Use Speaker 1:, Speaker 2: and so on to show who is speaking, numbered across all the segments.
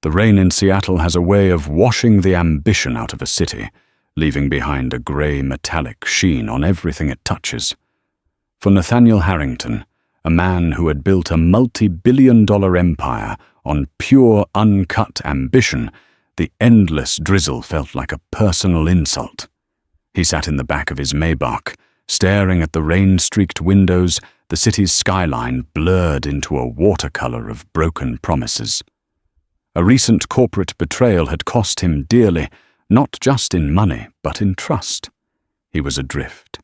Speaker 1: The rain in Seattle has a way of washing the ambition out of a city, leaving behind a grey metallic sheen on everything it touches. For Nathaniel Harrington, a man who had built a multi-billion-dollar empire on pure, uncut ambition, the endless drizzle felt like a personal insult. He sat in the back of his Maybach, staring at the rain-streaked windows, the city's skyline blurred into a watercolor of broken promises. A recent corporate betrayal had cost him dearly, not just in money, but in trust. He was adrift.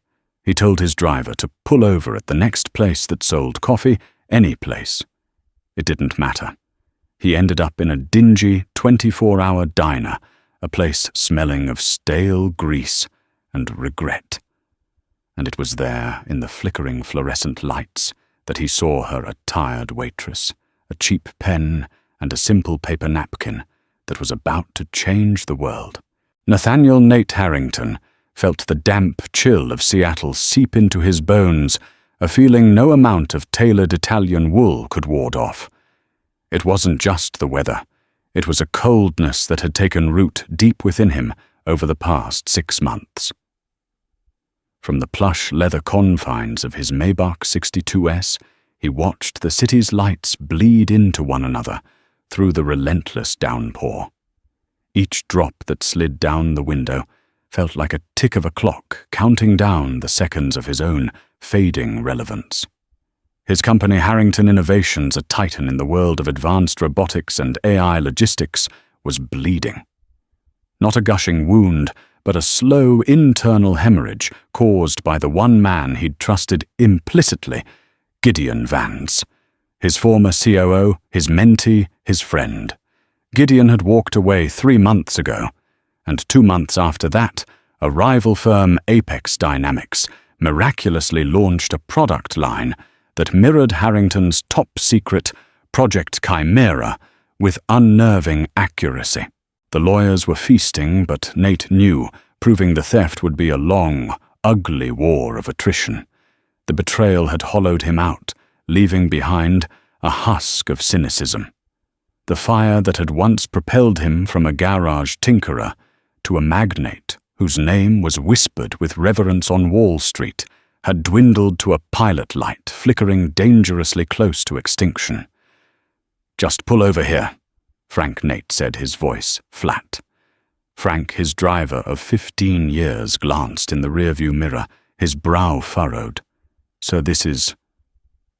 Speaker 1: He told his driver to pull over at the next place that sold coffee, any place. It didn't matter. He ended up in a dingy 24-hour diner, a place smelling of stale grease and regret. And it was there, in the flickering fluorescent lights, that he saw her a tired waitress, a cheap pen, and a simple paper napkin that was about to change the world. Nathaniel Nate Harrington felt the damp chill of Seattle seep into his bones, a feeling no amount of tailored Italian wool could ward off. It wasn't just the weather. It was a coldness that had taken root deep within him over the past 6 months. From the plush leather confines of his Maybach 62S, he watched the city's lights bleed into one another through the relentless downpour. Each drop that slid down the window felt like a tick of a clock counting down the seconds of his own fading relevance. His company Harrington Innovations, a titan in the world of advanced robotics and AI logistics, was bleeding. Not a gushing wound, but a slow internal hemorrhage caused by the one man he'd trusted implicitly, Gideon Vance. His former COO, his mentee, his friend. Gideon had walked away 3 months ago, and 2 months after that, a rival firm, Apex Dynamics, miraculously launched a product line that mirrored Harrington's top-secret Project Chimera with unnerving accuracy. The lawyers were feasting, but Nate knew, proving the theft would be a long, ugly war of attrition. The betrayal had hollowed him out, leaving behind a husk of cynicism. The fire that had once propelled him from a garage tinkerer to a magnate whose name was whispered with reverence on Wall Street had dwindled to a pilot light flickering dangerously close to extinction. "Just pull over here," Frank Nate said, his voice flat. Frank, his driver of 15 years, glanced in the rearview mirror, his brow furrowed. "So this is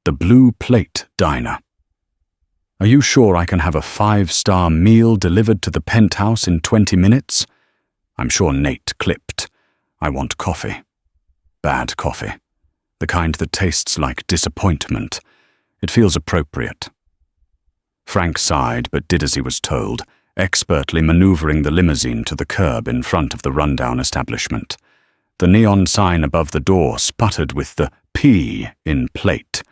Speaker 1: the Blue Plate Diner. Are you sure I can have a 5-star meal delivered to the penthouse in 20 minutes? I'm sure Nate clipped. "I want coffee. Bad coffee. The kind that tastes like disappointment. It feels appropriate." Frank sighed but did as he was told, expertly maneuvering the limousine to the curb in front of the rundown establishment. The neon sign above the door sputtered with the P in plate,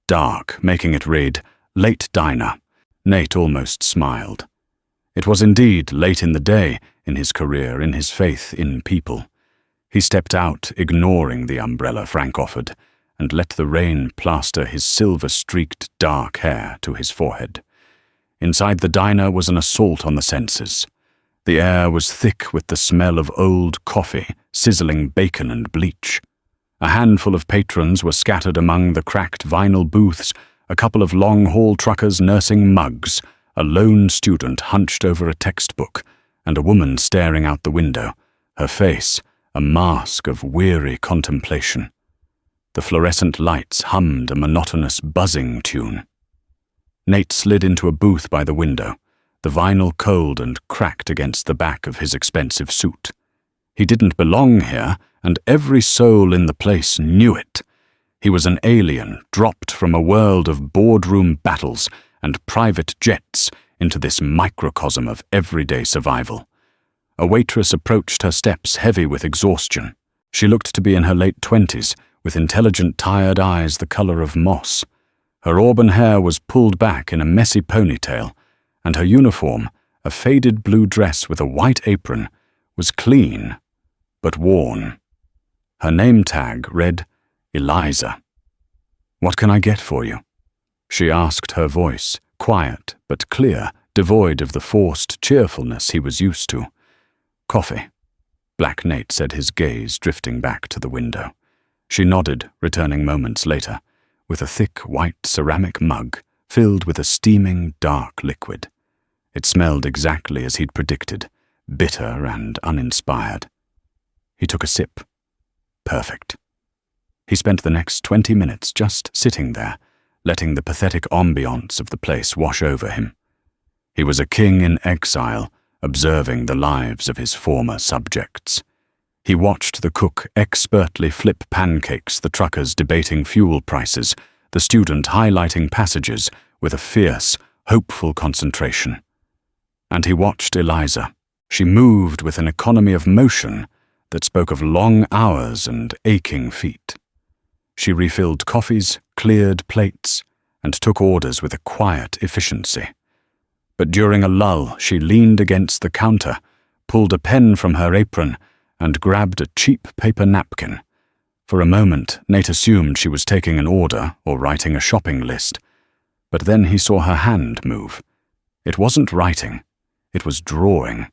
Speaker 1: dark, making it read, "Late Diner." Nate almost smiled. It was indeed late in the day, in his career, in his faith in people. He stepped out, ignoring the umbrella Frank offered, and let the rain plaster his silver-streaked dark hair to his forehead. Inside the diner was an assault on the senses. The air was thick with the smell of old coffee, sizzling bacon and bleach. A handful of patrons were scattered among the cracked vinyl booths, a couple of long-haul truckers nursing mugs, a lone student hunched over a textbook, and a woman staring out the window, her face a mask of weary contemplation. The fluorescent lights hummed a monotonous buzzing tune. Nate slid into a booth by the window, the vinyl cold and cracked against the back of his expensive suit. He didn't belong here, and every soul in the place knew it. He was an alien dropped from a world of boardroom battles and private jets into this microcosm of everyday survival. A waitress approached her steps heavy with exhaustion. She looked to be in her late 20s, with intelligent, tired eyes the color of moss. Her auburn hair was pulled back in a messy ponytail, and her uniform, a faded blue dress with a white apron, was clean, but worn. Her name tag read, Eliza. "What can I get for you?" she asked, her voice, quiet but clear, devoid of the forced cheerfulness he was used to. "Coffee," Black Nate said, his gaze drifting back to the window. She nodded, returning moments later, with a thick white ceramic mug filled with a steaming dark liquid. It smelled exactly as he'd predicted, bitter and uninspired. He took a sip. Perfect. He spent the next 20 minutes just sitting there, letting the pathetic ambiance of the place wash over him. He was a king in exile, observing the lives of his former subjects. He watched the cook expertly flip pancakes, the truckers debating fuel prices, the student highlighting passages with a fierce, hopeful concentration. And he watched Eliza. She moved with an economy of motion that spoke of long hours and aching feet. She refilled coffees, cleared plates, and took orders with a quiet efficiency. But during a lull, she leaned against the counter, pulled a pen from her apron, and grabbed a cheap paper napkin. For a moment, Nate assumed she was taking an order or writing a shopping list. But then he saw her hand move. It wasn't writing, it was drawing.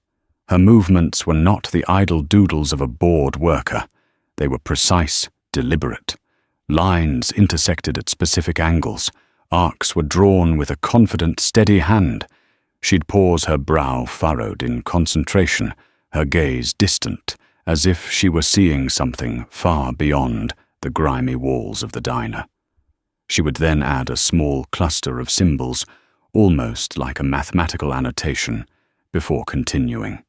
Speaker 1: Her movements were not the idle doodles of a bored worker. They were precise, deliberate. Lines intersected at specific angles. Arcs were drawn with a confident, steady hand. She'd pause, her brow furrowed in concentration, her gaze distant, as if she were seeing something far beyond the grimy walls of the diner. She would then add a small cluster of symbols, almost like a mathematical annotation, before continuing.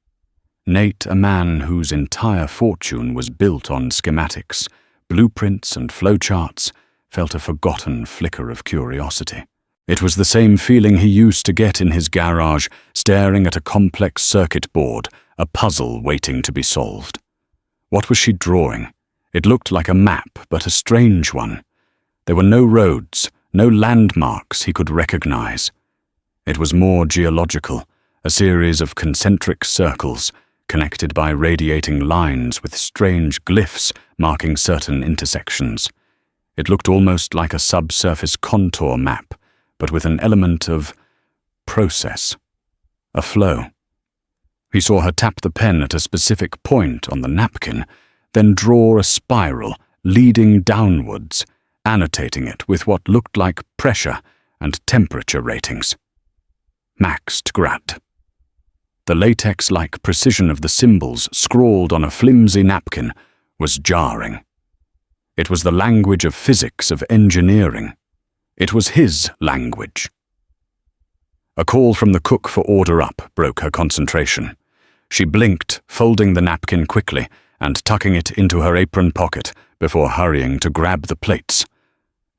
Speaker 1: Nate, a man whose entire fortune was built on schematics, blueprints and flowcharts, felt a forgotten flicker of curiosity. It was the same feeling he used to get in his garage, staring at a complex circuit board, a puzzle waiting to be solved. What was she drawing? It looked like a map, but a strange one. There were no roads, no landmarks he could recognize. It was more geological, a series of concentric circles, connected by radiating lines with strange glyphs marking certain intersections. It looked almost like a subsurface contour map, but with an element of process, a flow. He saw her tap the pen at a specific point on the napkin, then draw a spiral leading downwards, annotating it with what looked like pressure and temperature ratings. Maxed Grad. The latex-like precision of the symbols scrawled on a flimsy napkin was jarring. It was the language of physics, of engineering. It was his language. A call from the cook for order up broke her concentration. She blinked, folding the napkin quickly and tucking it into her apron pocket before hurrying to grab the plates.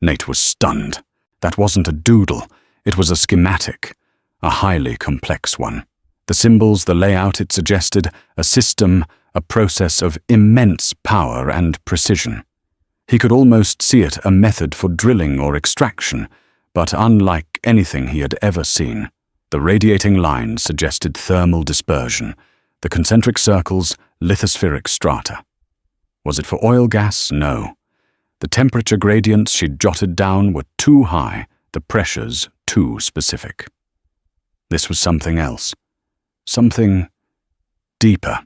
Speaker 1: Nate was stunned. That wasn't a doodle. It was a schematic, a highly complex one. The symbols, the layout it suggested, a system, a process of immense power and precision. He could almost see it, a method for drilling or extraction, but unlike anything he had ever seen. The radiating lines suggested thermal dispersion, the concentric circles, lithospheric strata. Was it for oil gas? No. The temperature gradients she'd jotted down were too high, the pressures too specific. This was something else. Something deeper.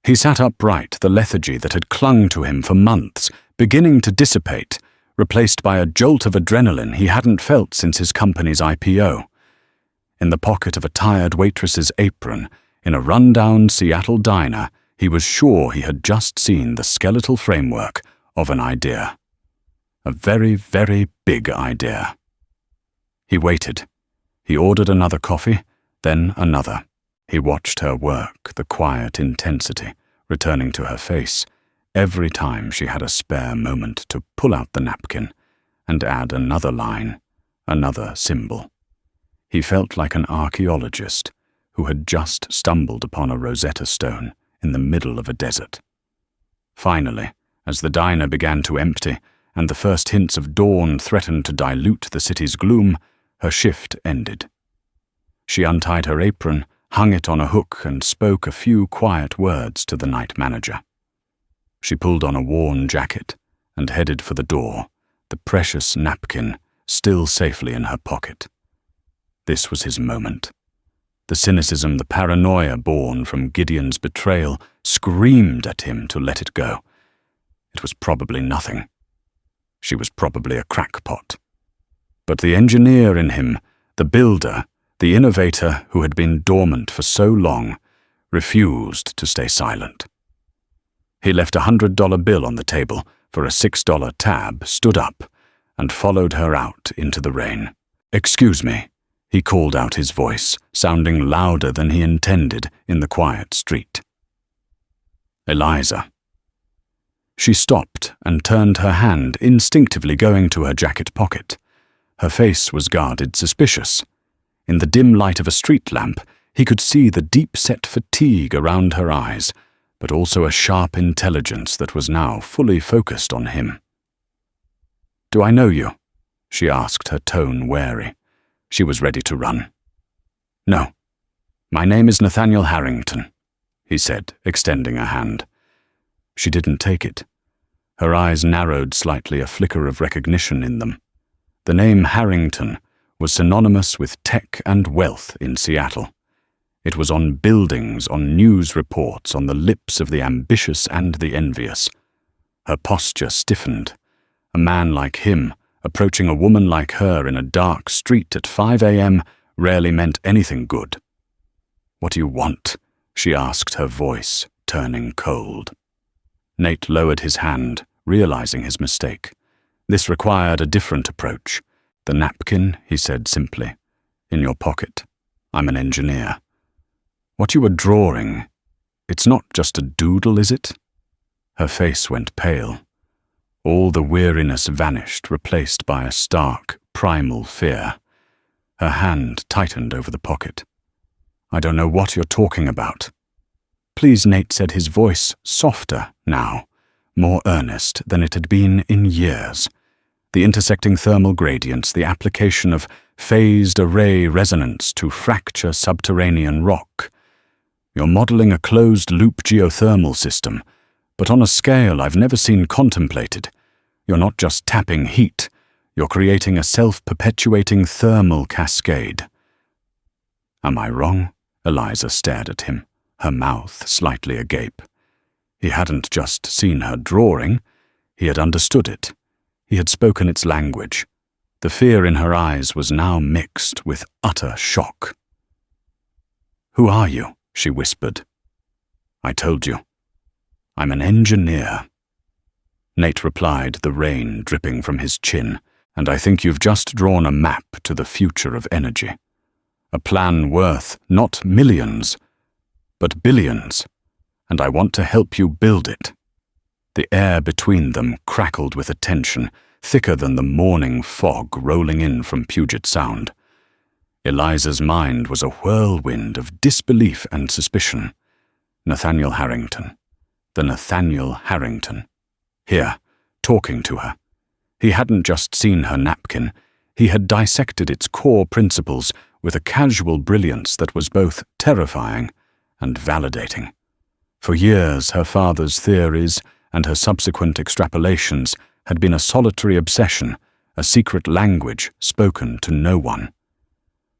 Speaker 1: He sat upright, the lethargy that had clung to him for months, beginning to dissipate, replaced by a jolt of adrenaline he hadn't felt since his company's IPO. In the pocket of a tired waitress's apron, in a rundown Seattle diner, he was sure he had just seen the skeletal framework of an idea. A very, very big idea. He waited. He ordered another coffee, then another. He watched her work, the quiet intensity returning to her face every time she had a spare moment to pull out the napkin and add another line, another symbol. He felt like an archaeologist who had just stumbled upon a Rosetta Stone in the middle of a desert. Finally, as the diner began to empty and the first hints of dawn threatened to dilute the city's gloom, her shift ended. She untied her apron, hung it on a hook, and spoke a few quiet words to the night manager. She pulled on a worn jacket and headed for the door, the precious napkin still safely in her pocket. This was his moment. The cynicism, the paranoia born from Gideon's betrayal screamed at him to let it go. It was probably nothing. She was probably a crackpot. But the engineer in him, the builder, the innovator who had been dormant for so long, refused to stay silent. He left $100 bill on the table for a $6 tab, stood up, and followed her out into the rain. "Excuse me," he called out, his voice sounding louder than he intended in the quiet street. "Eliza." She stopped and turned her hand, instinctively going to her jacket pocket. Her face was guarded, suspicious. In the dim light of a street lamp, he could see the deep-set fatigue around her eyes, but also a sharp intelligence that was now fully focused on him. "Do I know you?" she asked, her tone wary. She was ready to run. "No. My name is Nathaniel Harrington," he said, extending a hand. She didn't take it. Her eyes narrowed slightly, a flicker of recognition in them. The name Harrington was synonymous with tech and wealth in Seattle. It was on buildings, on news reports, on the lips of the ambitious and the envious. Her posture stiffened. A man like him, approaching a woman like her in a dark street at 5 a.m. rarely meant anything good. "What do you want?" she asked, her voice turning cold. Nate lowered his hand, realizing his mistake. This required a different approach. "The napkin," he said simply. "In your pocket. I'm an engineer. What you were drawing, it's not just a doodle, is it?" Her face went pale. All the weariness vanished, replaced by a stark, primal fear. Her hand tightened over the pocket. "I don't know what you're talking about." "Please," Nate said, his voice softer now, more earnest than it had been in years. The intersecting thermal gradients, the application of phased array resonance to fracture subterranean rock. You're modeling a closed-loop geothermal system, but on a scale I've never seen contemplated. You're not just tapping heat, you're creating a self-perpetuating thermal cascade. "Am I wrong?" Eliza stared at him, her mouth slightly agape. He hadn't just seen her drawing, he had understood it. He had spoken its language. The fear in her eyes was now mixed with utter shock. "Who are you?" she whispered. "I told you. I'm an engineer." Nate replied, the rain dripping from his chin, "And I think you've just drawn a map to the future of energy. A plan worth not millions, but billions, and I want to help you build it." The air between them crackled with a tension, thicker than the morning fog rolling in from Puget Sound. Eliza's mind was a whirlwind of disbelief and suspicion. Nathaniel Harrington. The Nathaniel Harrington. Here, talking to her. He hadn't just seen her napkin, he had dissected its core principles with a casual brilliance that was both terrifying and validating. For years, her father's theories and her subsequent extrapolations had been a solitary obsession, a secret language spoken to no one.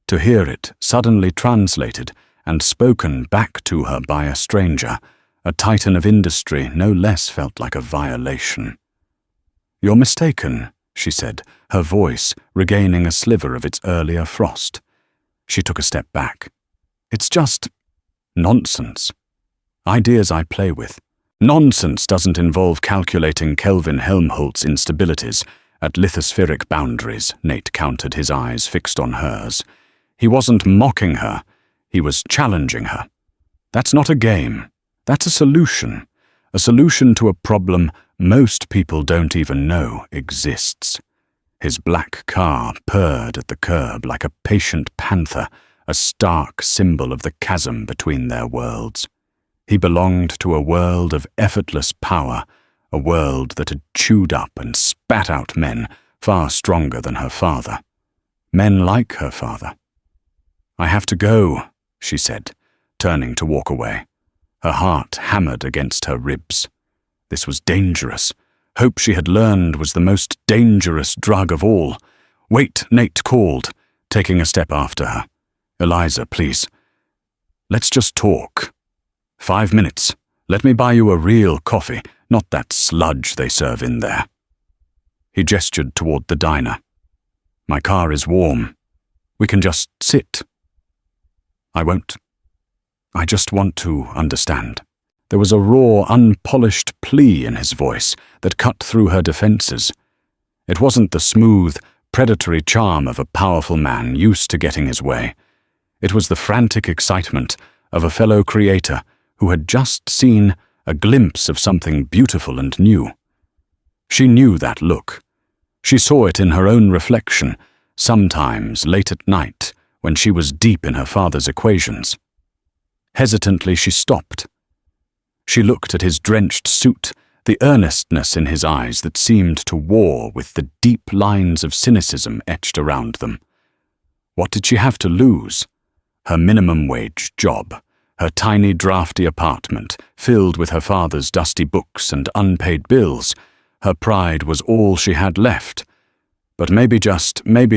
Speaker 1: To hear it suddenly translated and spoken back to her by a stranger, a titan of industry, no less felt like a violation. "You're mistaken," she said, her voice regaining a sliver of its earlier frost. She took a step back. "It's just nonsense. Ideas I play with. Nonsense doesn't involve calculating Kelvin Helmholtz instabilities at lithospheric boundaries," Nate countered, his eyes fixed on hers. He wasn't mocking her, he was challenging her. "That's not a game. That's a solution to a problem most people don't even know exists." His black car purred at the curb like a patient panther, a stark symbol of the chasm between their worlds. He belonged to a world of effortless power, a world that had chewed up and spat out men far stronger than her father. Men like her father. "I have to go," she said, turning to walk away. Her heart hammered against her ribs. This was dangerous. Hope, she had learned, was the most dangerous drug of all. "Wait," Nate called, taking a step after her. "Eliza, please. Let's just talk. 5 minutes. Let me buy you a real coffee, not that sludge they serve in there." He gestured toward the diner. "My car is warm. We can just sit." "I won't. I just want to understand." There was a raw, unpolished plea in his voice that cut through her defenses. It wasn't the smooth, predatory charm of a powerful man used to getting his way. It was the frantic excitement of a fellow creator who had just seen a glimpse of something beautiful and new. She knew that look. She saw it in her own reflection, sometimes late at night when she was deep in her father's equations. Hesitantly, she stopped. She looked at his drenched suit, the earnestness in his eyes that seemed to war with the deep lines of cynicism etched around them. What did she have to lose? Her minimum-wage job, her tiny drafty apartment filled with her father's dusty books and unpaid bills. Her pride was all she had left. But maybe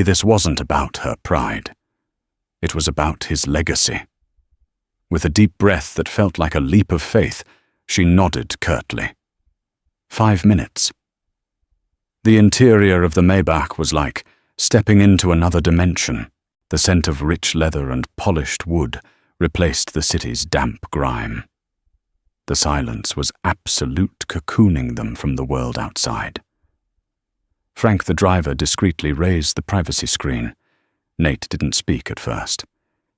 Speaker 1: this wasn't about her pride. It was about his legacy. With a deep breath that felt like a leap of faith, she nodded curtly. 5 minutes. The interior of the Maybach was like stepping into another dimension. The scent of rich leather and polished wood replaced the city's damp grime. The silence was absolute, cocooning them from the world outside. Frank, the driver, discreetly raised the privacy screen. Nate didn't speak at first.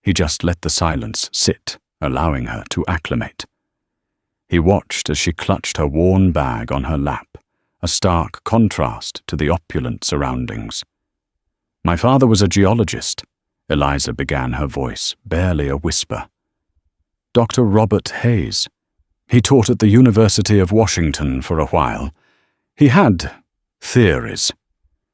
Speaker 1: He just let the silence sit, allowing her to acclimate. He watched as she clutched her worn bag on her lap, a stark contrast to the opulent surroundings. "My father was a geologist," Eliza began, her voice barely a whisper. "Dr. Robert Hayes. He taught at the University of Washington for a while. He had theories.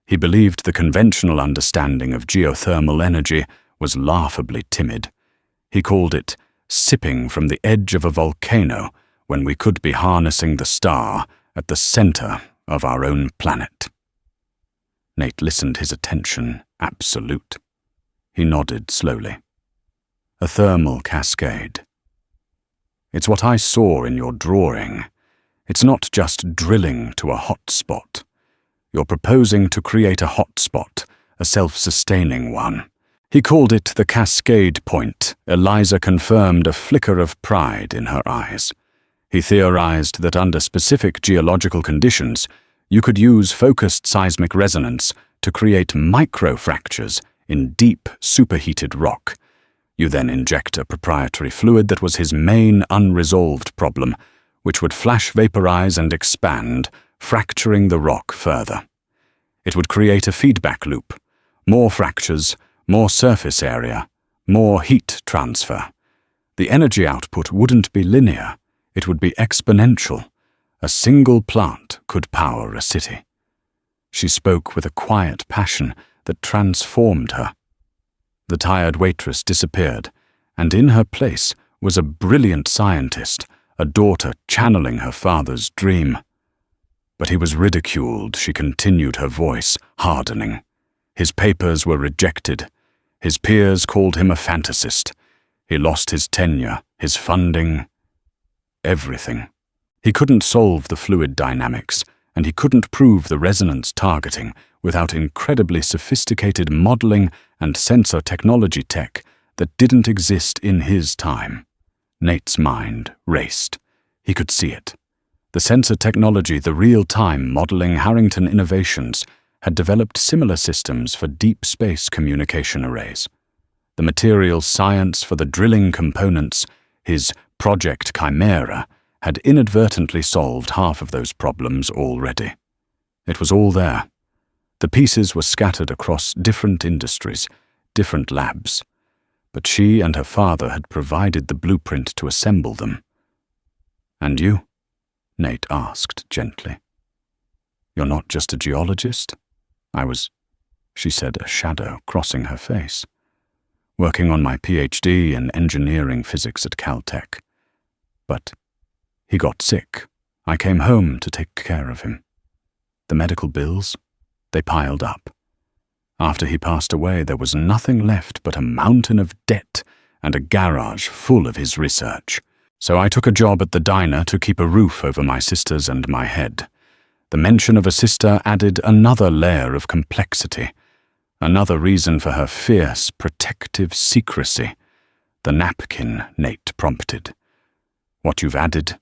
Speaker 1: He believed the conventional understanding of geothermal energy was laughably timid. He called it sipping from the edge of a volcano when we could be harnessing the star at the center of our own planet." Nate listened, his attention absolute. He nodded slowly. "A thermal cascade. It's what I saw in your drawing. It's not just drilling to a hot spot. You're proposing to create a hot spot, a self-sustaining one." He called it the cascade point. Eliza confirmed, a flicker of pride in her eyes. He theorized that under specific geological conditions, you could use focused seismic resonance to create microfractures in deep, superheated rock. You then inject a proprietary fluid that was his main unresolved problem, which would flash vaporize and expand, fracturing the rock further. It would create a feedback loop. More fractures, more surface area, more heat transfer. The energy output wouldn't be linear. It would be exponential. A single plant could power a city. She spoke with a quiet passion that transformed her. The tired waitress disappeared, and in her place was a brilliant scientist, a daughter channeling her father's dream. But he was ridiculed, she continued, her voice hardening. His papers were rejected. His peers called him a fantasist. He lost his tenure, his funding, everything. He couldn't solve the fluid dynamics, and he couldn't prove the resonance targeting without incredibly sophisticated modeling and sensor technology tech that didn't exist in his time. Nate's mind raced. He could see it. The sensor technology, the real-time modeling Harrington Innovations, had developed similar systems for deep space communication arrays. The materials science for the drilling components, his Project Chimera, had inadvertently solved half of those problems already. It was all there. The pieces were scattered across different industries, different labs, but she and her father had provided the blueprint to assemble them. "And you?" Nate asked gently. "You're not just a geologist?" "I was," she said, a shadow crossing her face, "working on my PhD in engineering physics at Caltech. But he got sick. I came home to take care of him. The medical bills, they piled up. After he passed away, there was nothing left but a mountain of debt and a garage full of his research. So I took a job at the diner to keep a roof over my sisters and my head. The mention of a sister added another layer of complexity, another reason for her fierce, protective secrecy. "The napkin," Nate prompted. "What you've added?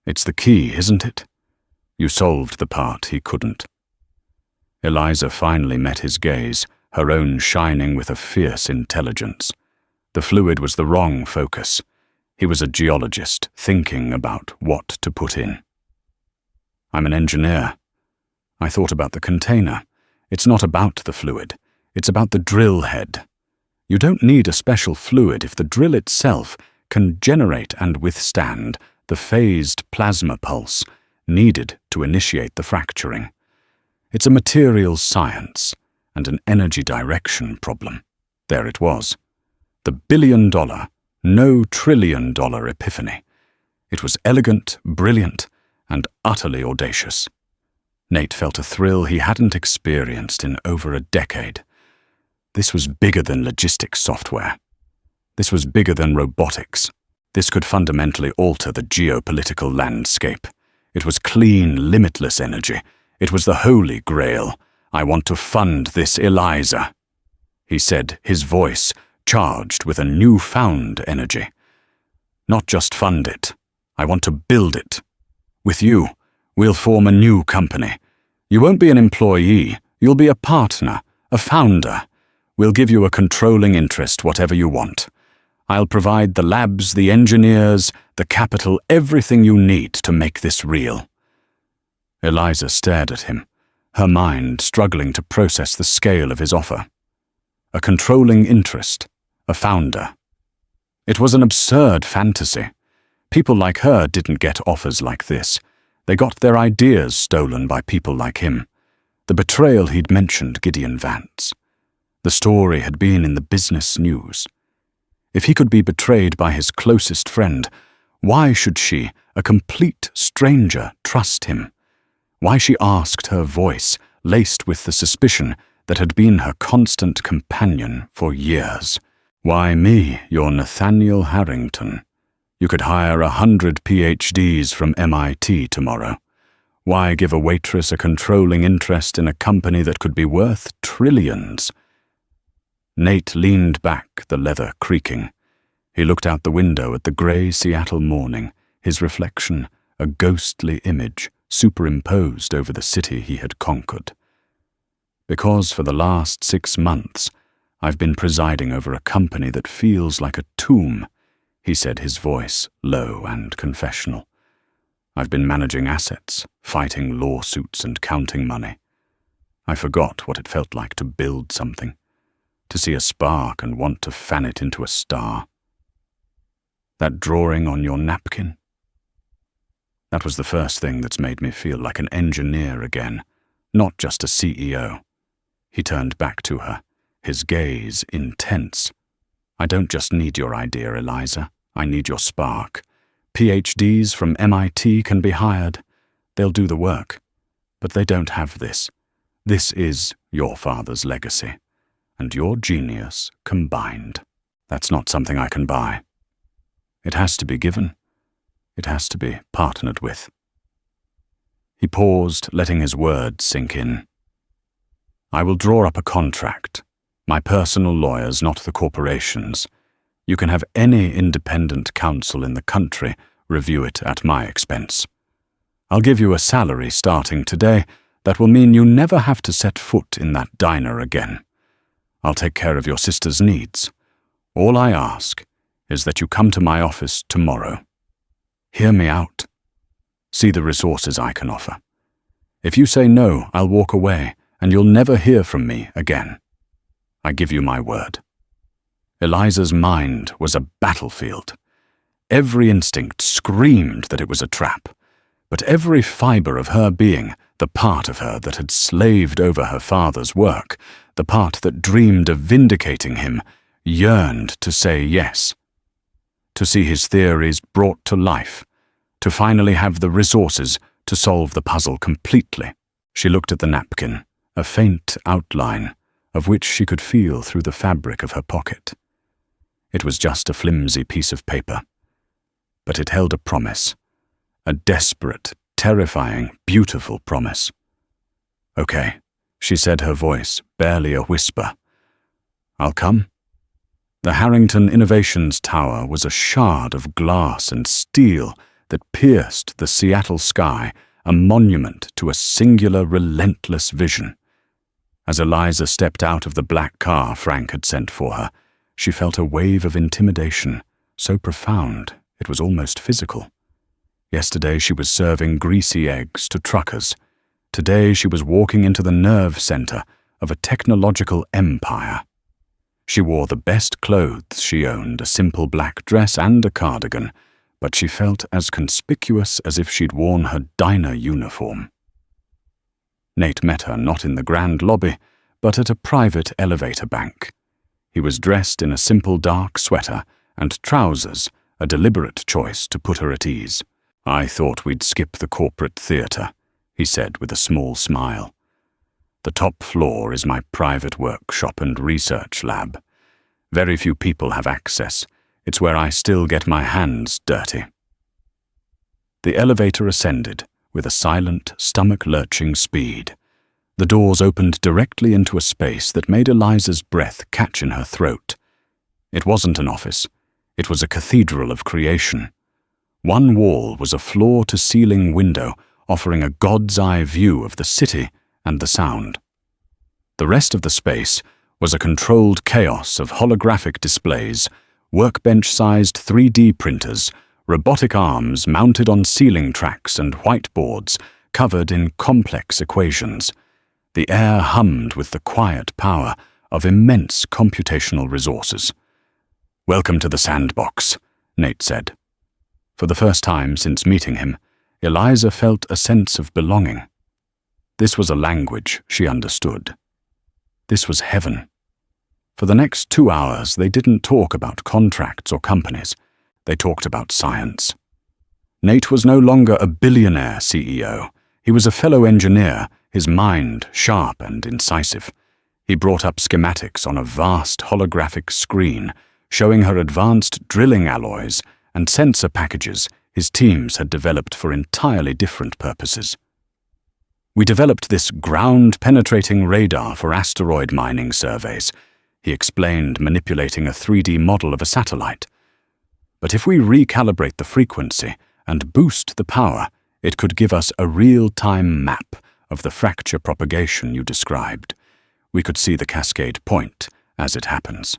Speaker 1: It's the key, isn't it? You solved the part he couldn't." Eliza finally met his gaze, her own shining with a fierce intelligence. The fluid was the wrong focus. He was a geologist, thinking about what to put in. "I'm an engineer. I thought about the container. It's not about the fluid. It's about the drill head. You don't need a special fluid if the drill itself can generate and withstand the phased plasma pulse needed to initiate the fracturing. It's a materials science and an energy direction problem." There it was. The billion-dollar, no trillion-dollar epiphany. It was elegant, brilliant, and utterly audacious. Nate felt a thrill he hadn't experienced in over a decade. This was bigger than logistics software. This was bigger than robotics. This could fundamentally alter the geopolitical landscape. It was clean, limitless energy. It was the holy grail. "I want to fund this, Eliza," he said, his voice charged with a newfound energy. "Not just fund it. I want to build it. With you, we'll form a new company. You won't be an employee. You'll be a partner, a founder. We'll give you a controlling interest, whatever you want. I'll provide the labs, the engineers, the capital, everything you need to make this real." Eliza stared at him, her mind struggling to process the scale of his offer. A controlling interest, a founder. It was an absurd fantasy. People like her didn't get offers like this. They got their ideas stolen by people like him. The betrayal he'd mentioned Gideon Vance. The story had been in the business news. If he could be betrayed by his closest friend, why should she, a complete stranger, trust him? Why she asked her voice, laced with the suspicion that had been her constant companion for years. "Why me, your Nathaniel Harrington? You could hire 100 PhDs from MIT tomorrow. Why give a waitress a controlling interest in a company that could be worth trillions?" Nate leaned back, the leather creaking. He looked out the window at the grey Seattle morning, his reflection, a ghostly image, superimposed over the city he had conquered. "Because for the last 6 months, I've been presiding over a company that feels like a tomb," he said, his voice low and confessional. "I've been managing assets, fighting lawsuits and counting money. I forgot what it felt like to build something, to see a spark and want to fan it into a star. That drawing on your napkin? That was the first thing that's made me feel like an engineer again, not just a CEO." He turned back to her, his gaze intense. "I don't just need your idea, Eliza. I need your spark. PhDs from MIT can be hired. They'll do the work. But they don't have this. This is your father's legacy, and your genius combined. That's not something I can buy. It has to be given. It has to be partnered with." He paused, letting his words sink in. "I will draw up a contract. My personal lawyers, not the corporations. You can have any independent counsel in the country review it at my expense. I'll give you a salary starting today that will mean you never have to set foot in that diner again. I'll take care of your sister's needs. All I ask is that you come to my office tomorrow. Hear me out. See the resources I can offer. If you say no, I'll walk away, and you'll never hear from me again. I give you my word." Eliza's mind was a battlefield. Every instinct screamed that it was a trap, but every fiber of her being, the part of her that had slaved over her father's work, the part that dreamed of vindicating him, yearned to say yes. To see his theories brought to life, to finally have the resources to solve the puzzle completely. She looked at the napkin, a faint outline of which she could feel through the fabric of her pocket. It was just a flimsy piece of paper. But it held a promise. A desperate, terrifying, beautiful promise. "Okay," she said, her voice barely a whisper. "I'll come." The Harrington Innovations Tower was a shard of glass and steel that pierced the Seattle sky, a monument to a singular, relentless vision. As Eliza stepped out of the black car Frank had sent for her, she felt a wave of intimidation, so profound it was almost physical. Yesterday she was serving greasy eggs to truckers. Today she was walking into the nerve center of a technological empire. She wore the best clothes she owned, a simple black dress and a cardigan, but she felt as conspicuous as if she'd worn her diner uniform. Nate met her not in the grand lobby, but at a private elevator bank. He was dressed in a simple dark sweater and trousers, a deliberate choice to put her at ease. "I thought we'd skip the corporate theater," he said with a small smile. "The top floor is my private workshop and research lab. Very few people have access. It's where I still get my hands dirty." The elevator ascended with a silent, stomach-lurching speed. The doors opened directly into a space that made Eliza's breath catch in her throat. It wasn't an office. It was a cathedral of creation. One wall was a floor-to-ceiling window offering a god's-eye view of the city and the sound. The rest of the space was a controlled chaos of holographic displays, workbench-sized 3D printers, robotic arms mounted on ceiling tracks and whiteboards covered in complex equations. The air hummed with the quiet power of immense computational resources. "Welcome to the sandbox," Nate said. For the first time since meeting him, Eliza felt a sense of belonging. This was a language she understood. This was heaven. For the next 2 hours, they didn't talk about contracts or companies. They talked about science. Nate was no longer a billionaire CEO. He was a fellow engineer, his mind sharp and incisive. He brought up schematics on a vast holographic screen, showing her advanced drilling alloys and sensor packages his teams had developed for entirely different purposes. "We developed this ground-penetrating radar for asteroid mining surveys," he explained, manipulating a 3D model of a satellite. "But if we recalibrate the frequency and boost the power, it could give us a real-time map of the fracture propagation you described. We could see the cascade point as it happens."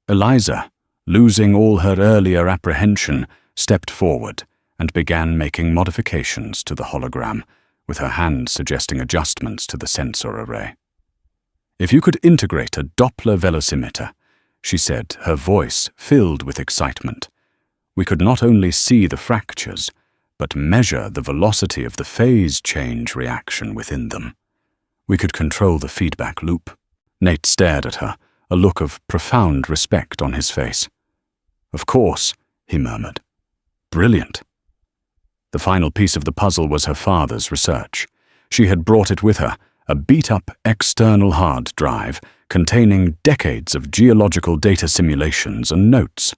Speaker 1: Eliza, losing all her earlier apprehension, stepped forward and began making modifications to the hologram, with her hand suggesting adjustments to the sensor array. "If you could integrate a Doppler velocimeter," she said, her voice filled with excitement, "we could not only see the fractures, but measure the velocity of the phase change reaction within them. We could control the feedback loop." Nate stared at her, a look of profound respect on his face. "Of course," he murmured. "Brilliant." The final piece of the puzzle was her father's research. She had brought it with her, a beat-up external hard drive containing decades of geological data simulations and notes.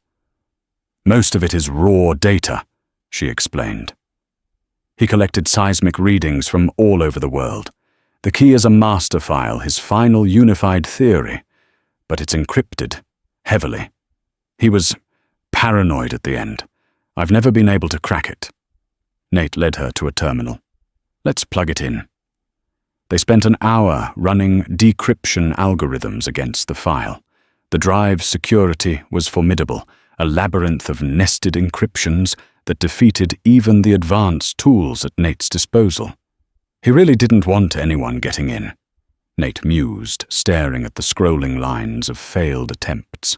Speaker 1: "Most of it is raw data," she explained. He collected seismic readings from all over the world. The key is a master file, his final unified theory, but it's encrypted, heavily. He was paranoid at the end. "I've never been able to crack it." Nate led her to a terminal. "Let's plug it in." They spent an hour running decryption algorithms against the file. The drive's security was formidable, a labyrinth of nested encryptions that defeated even the advanced tools at Nate's disposal. He really didn't want anyone getting in, Nate mused, staring at the scrolling lines of failed attempts.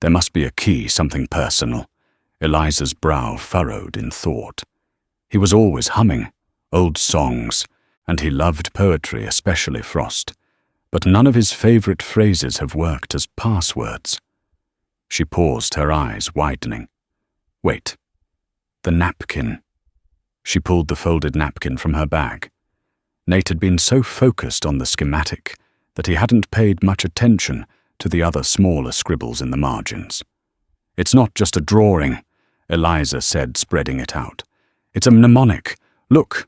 Speaker 1: There must be a key, something personal. Eliza's brow furrowed in thought. He was always humming, old songs, and he loved poetry, especially Frost, but none of his favorite phrases have worked as passwords. She paused, her eyes widening. Wait. The napkin. She pulled the folded napkin from her bag. Nate had been so focused on the schematic that he hadn't paid much attention to the other smaller scribbles in the margins. "It's not just a drawing," Eliza said, spreading it out. "It's a mnemonic. Look."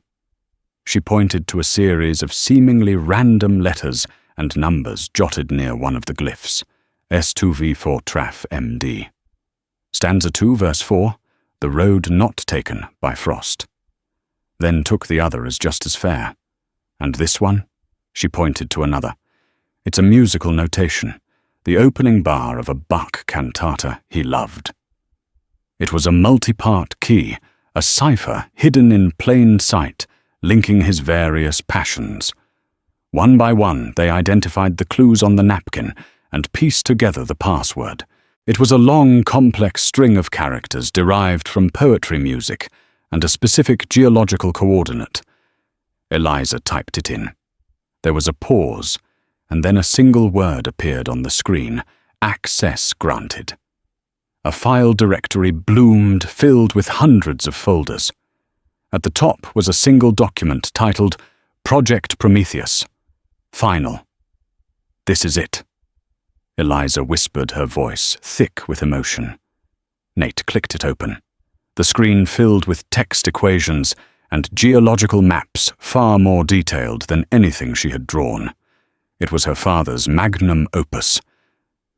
Speaker 1: She pointed to a series of seemingly random letters and numbers jotted near one of the glyphs. S2V4 Traf MD. Stanza 2, verse 4, "The road not taken by frost." Then took the other as just as fair. "And this one?" She pointed to another. "It's a musical notation, the opening bar of a Bach cantata he loved." It was a multi-part key, a cipher hidden in plain sight, linking his various passions. One by one, they identified the clues on the napkin and pieced together the password. It was a long, complex string of characters derived from poetry music and a specific geological coordinate. Eliza typed it in. There was a pause, and then a single word appeared on the screen: "Access granted." A file directory bloomed, filled with hundreds of folders. At the top was a single document titled Project Prometheus. Final. "This is it," Eliza whispered, her voice thick with emotion. Nate clicked it open. The screen filled with text equations and geological maps far more detailed than anything she had drawn. It was her father's magnum opus.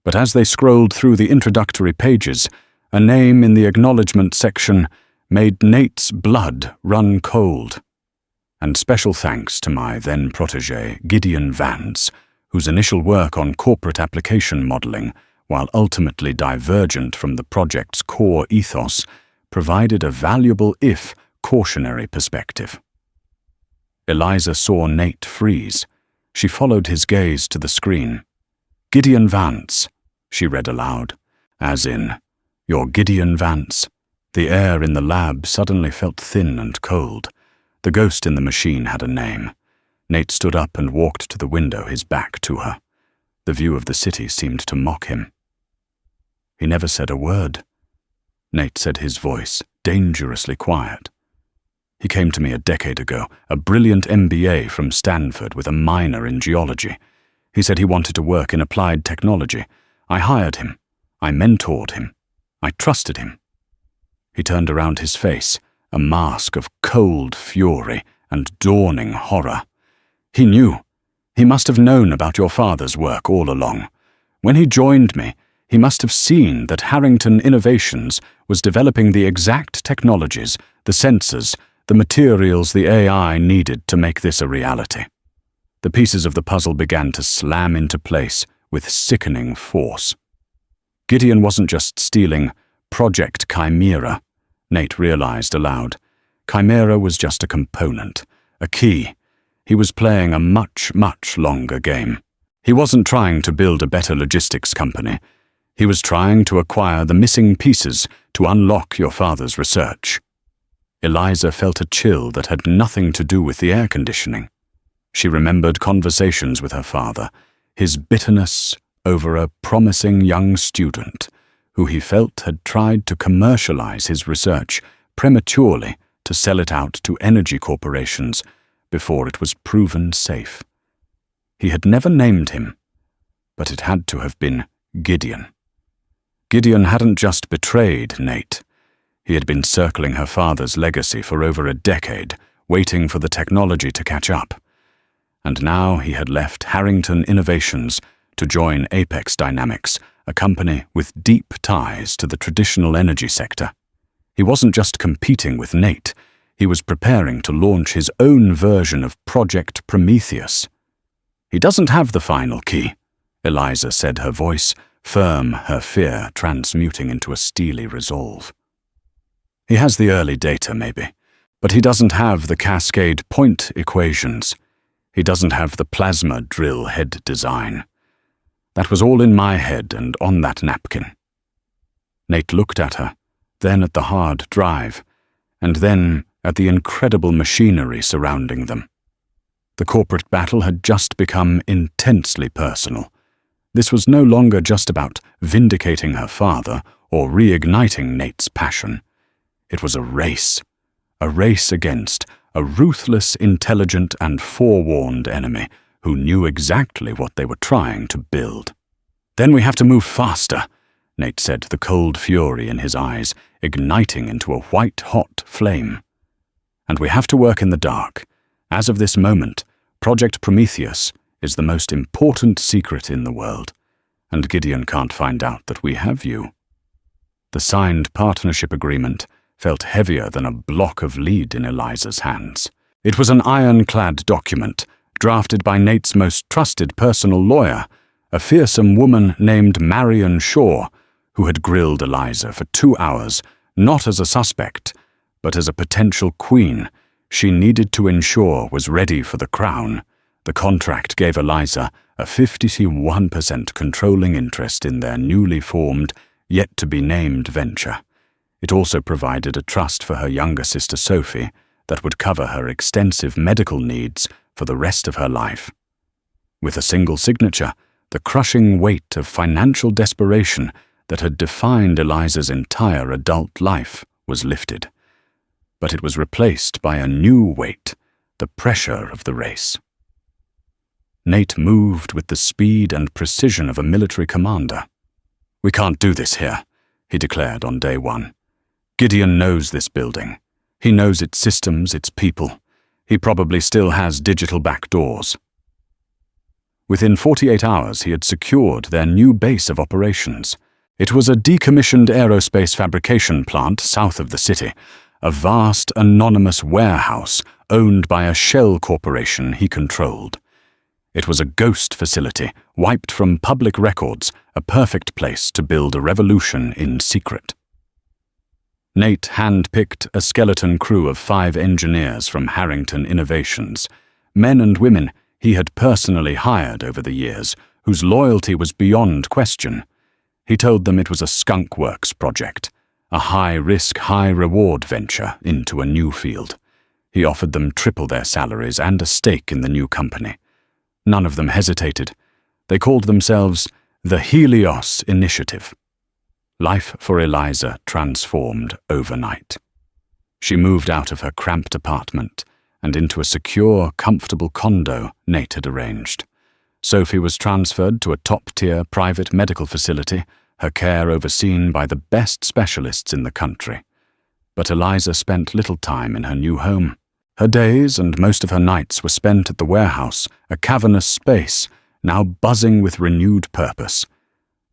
Speaker 1: But as they scrolled through the introductory pages, a name in the acknowledgement section made Nate's blood run cold. And special thanks to my then protege, Gideon Vance, whose initial work on corporate application modeling, while ultimately divergent from the project's core ethos, provided a valuable if cautionary perspective. Eliza saw Nate freeze. She followed his gaze to the screen. "Gideon Vance," she read aloud, as in, "You're Gideon Vance." The air in the lab suddenly felt thin and cold. The ghost in the machine had a name. Nate stood up and walked to the window, his back to her. The view of the city seemed to mock him. "He never said a word," Nate said, his voice dangerously quiet. "He came to me a decade ago, a brilliant MBA from Stanford with a minor in geology. He said he wanted to work in applied technology. I hired him. I mentored him. I trusted him." He turned around, his face, a mask of cold fury and dawning horror. "He knew. He must have known about your father's work all along. When he joined me, he must have seen that Harrington Innovations was developing the exact technologies, the sensors, the materials the AI needed to make this a reality." The pieces of the puzzle began to slam into place with sickening force. Gideon wasn't just stealing Project Chimera, Nate realized aloud. Chimera was just a component, a key. He was playing a much, much longer game. He wasn't trying to build a better logistics company. He was trying to acquire the missing pieces to unlock your father's research. Eliza felt a chill that had nothing to do with the air conditioning. She remembered conversations with her father, his bitterness over a promising young student who he felt had tried to commercialize his research prematurely to sell it out to energy corporations before it was proven safe. He had never named him, but it had to have been Gideon. Gideon hadn't just betrayed Nate. He had been circling her father's legacy for over a decade, waiting for the technology to catch up. And now he had left Harrington Innovations to join Apex Dynamics, a company with deep ties to the traditional energy sector. He wasn't just competing with Nate, he was preparing to launch his own version of Project Prometheus. "He doesn't have the final key," Eliza said, her voice firm, her fear transmuting into a steely resolve. "He has the early data, maybe, but he doesn't have the cascade point equations. He doesn't have the plasma drill head design. That was all in my head and on that napkin." Nate looked at her, then at the hard drive, and then at the incredible machinery surrounding them. The corporate battle had just become intensely personal. This was no longer just about vindicating her father or reigniting Nate's passion. It was a race against a ruthless, intelligent, and forewarned enemy who knew exactly what they were trying to build. "Then we have to move faster," Nate said, the cold fury in his eyes igniting into a white-hot flame. "And we have to work in the dark. As of this moment, Project Prometheus is the most important secret in the world, and Gideon can't find out that we have you." The signed partnership agreement felt heavier than a block of lead in Eliza's hands. It was an ironclad document, drafted by Nate's most trusted personal lawyer, a fearsome woman named Marion Shaw, who had grilled Eliza for 2 hours, not as a suspect, but as a potential queen she needed to ensure was ready for the crown. The contract gave Eliza a 51% controlling interest in their newly formed, yet-to-be-named venture. It also provided a trust for her younger sister Sophie that would cover her extensive medical needs for the rest of her life. With a single signature, the crushing weight of financial desperation that had defined Eliza's entire adult life was lifted. But it was replaced by a new weight, the pressure of the race. Nate moved with the speed and precision of a military commander. "We can't do this here," he declared on day one. "Gideon knows this building. He knows its systems, its people. He probably still has digital backdoors." Within 48 hours, he had secured their new base of operations. It was a decommissioned aerospace fabrication plant south of the city, a vast, anonymous warehouse owned by a shell corporation he controlled. It was a ghost facility, wiped from public records, a perfect place to build a revolution in secret. Nate hand-picked a skeleton crew of 5 engineers from Harrington Innovations, men and women he had personally hired over the years, whose loyalty was beyond question. He told them it was a skunkworks project, a high-risk, high-reward venture into a new field. He offered them triple their salaries and a stake in the new company. None of them hesitated. They called themselves the Helios Initiative. Life for Eliza transformed overnight. She moved out of her cramped apartment and into a secure, comfortable condo Nate had arranged. Sophie was transferred to a top-tier private medical facility, her care overseen by the best specialists in the country. But Eliza spent little time in her new home. Her days and most of her nights were spent at the warehouse, a cavernous space, now buzzing with renewed purpose.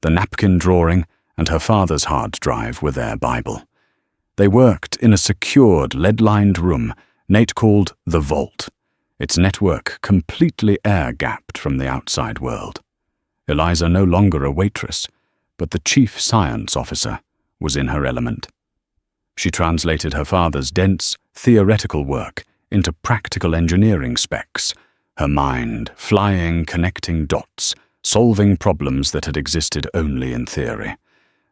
Speaker 1: The napkin drawing and her father's hard drive were their Bible. They worked in a secured, lead-lined room Nate called the Vault, its network completely air-gapped from the outside world. Eliza, no longer a waitress, but the chief science officer, was in her element. She translated her father's dense, theoretical work into practical engineering specs, her mind flying, connecting dots, solving problems that had existed only in theory.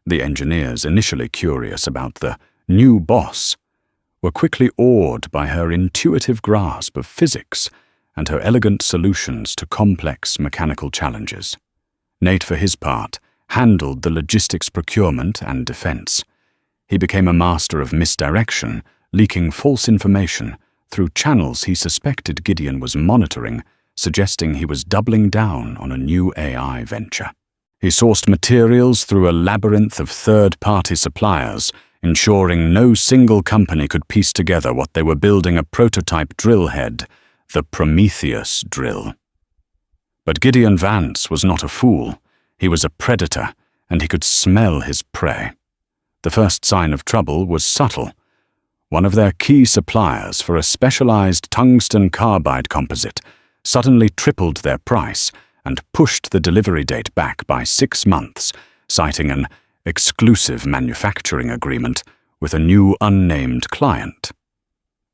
Speaker 1: The engineers, initially curious about the new boss, were quickly awed by her intuitive grasp of physics and her elegant solutions to complex mechanical challenges. Nate, for his part, handled the logistics procurement and defense. He became a master of misdirection, leaking false information through channels he suspected Gideon was monitoring, suggesting he was doubling down on a new AI venture. He sourced materials through a labyrinth of third-party suppliers, ensuring no single company could piece together what they were building: a prototype drill head, the Prometheus drill. But Gideon Vance was not a fool. He was a predator, and he could smell his prey. The first sign of trouble was subtle. One of their key suppliers for a specialized tungsten carbide composite suddenly tripled their price and pushed the delivery date back by 6 months, citing an exclusive manufacturing agreement with a new unnamed client.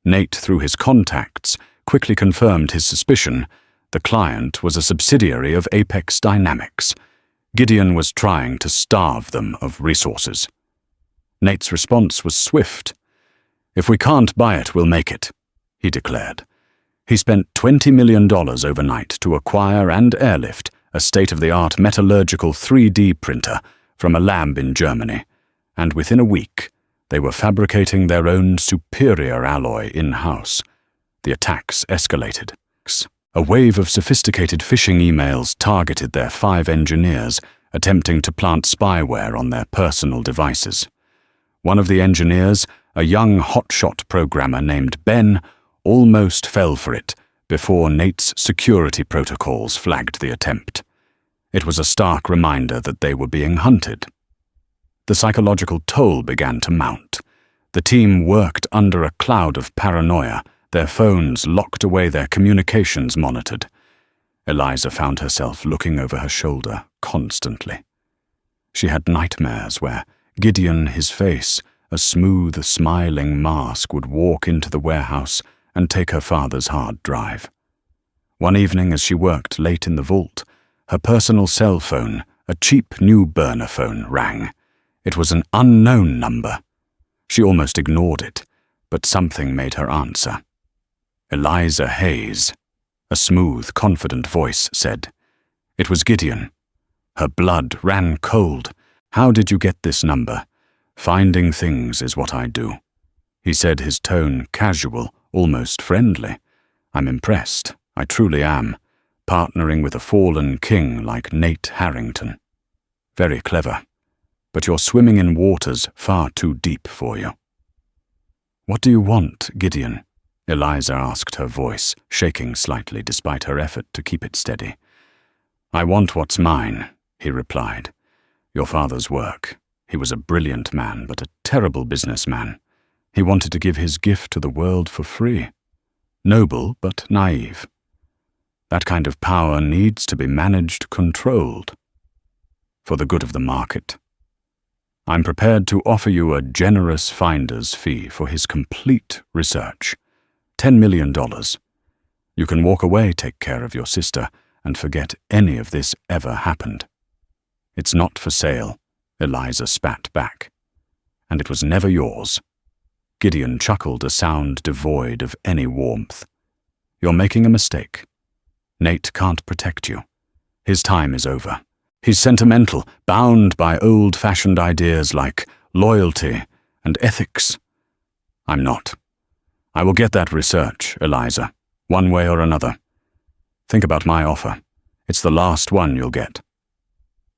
Speaker 1: Nate, through his contacts, quickly confirmed his suspicion. The client was a subsidiary of Apex Dynamics. Gideon was trying to starve them of resources. Nate's response was swift. "If we can't buy it, we'll make it," he declared. He spent $20 million overnight to acquire and airlift a state-of-the-art metallurgical 3D printer from a lab in Germany, and within a week, they were fabricating their own superior alloy in-house. The attacks escalated. A wave of sophisticated phishing emails targeted their 5 engineers, attempting to plant spyware on their personal devices. One of the engineers, a young hotshot programmer named Ben, almost fell for it before Nate's security protocols flagged the attempt. It was a stark reminder that they were being hunted. The psychological toll began to mount. The team worked under a cloud of paranoia, their phones locked away, their communications monitored. Eliza found herself looking over her shoulder constantly. She had nightmares where Gideon, his face, a smooth, smiling mask, would walk into the warehouse and take her father's hard drive. One evening as she worked late in the vault, her personal cell phone, a cheap new burner phone, rang. It was an unknown number. She almost ignored it, but something made her answer. Eliza Hayes, a smooth, confident voice said. It was Gideon. Her blood ran cold. How did you get this number? Finding things is what I do. He said, his tone casual, almost friendly. I'm impressed. I truly am. Partnering with a fallen king like Nate Harrington. Very clever. But you're swimming in waters far too deep for you. What do you want, Gideon? Eliza asked, her voice shaking slightly despite her effort to keep it steady. I want what's mine, he replied. Your father's work. He was a brilliant man, but a terrible businessman. He wanted to give his gift to the world for free. Noble, but naive. That kind of power needs to be managed, controlled. For the good of the market. I'm prepared to offer you a generous finder's fee for his complete research. $10 million. You can walk away, take care of your sister, and forget any of this ever happened. It's not for sale, Eliza spat back. And it was never yours. Gideon chuckled, a sound devoid of any warmth. You're making a mistake. Nate can't protect you. His time is over. He's sentimental, bound by old-fashioned ideas like loyalty and ethics. I'm not. I will get that research, Eliza, one way or another. Think about my offer. It's the last one you'll get.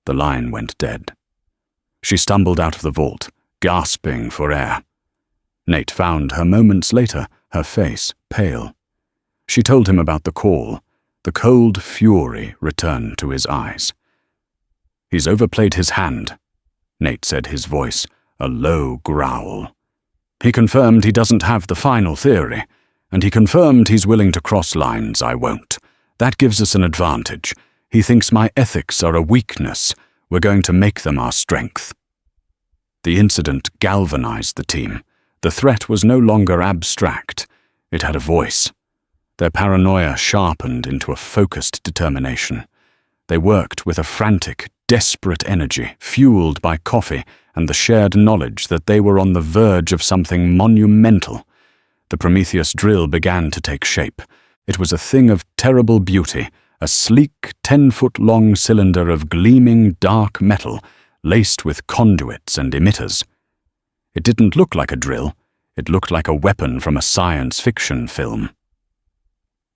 Speaker 1: The line went dead. She stumbled out of the vault, gasping for air. Nate found her moments later, her face pale. She told him about the call. The cold fury returned to his eyes. He's overplayed his hand, Nate said, his voice a low growl. He confirmed he doesn't have the final theory, and he confirmed he's willing to cross lines I won't. That gives us an advantage. He thinks my ethics are a weakness. We're going to make them our strength. The incident galvanized the team. The threat was no longer abstract. It had a voice. Their paranoia sharpened into a focused determination. They worked with a frantic, desperate energy, fueled by coffee and the shared knowledge that they were on the verge of something monumental. The Prometheus drill began to take shape. It was a thing of terrible beauty, a sleek, 10-foot-long cylinder of gleaming dark metal, laced with conduits and emitters. It didn't look like a drill. It looked like a weapon from a science fiction film.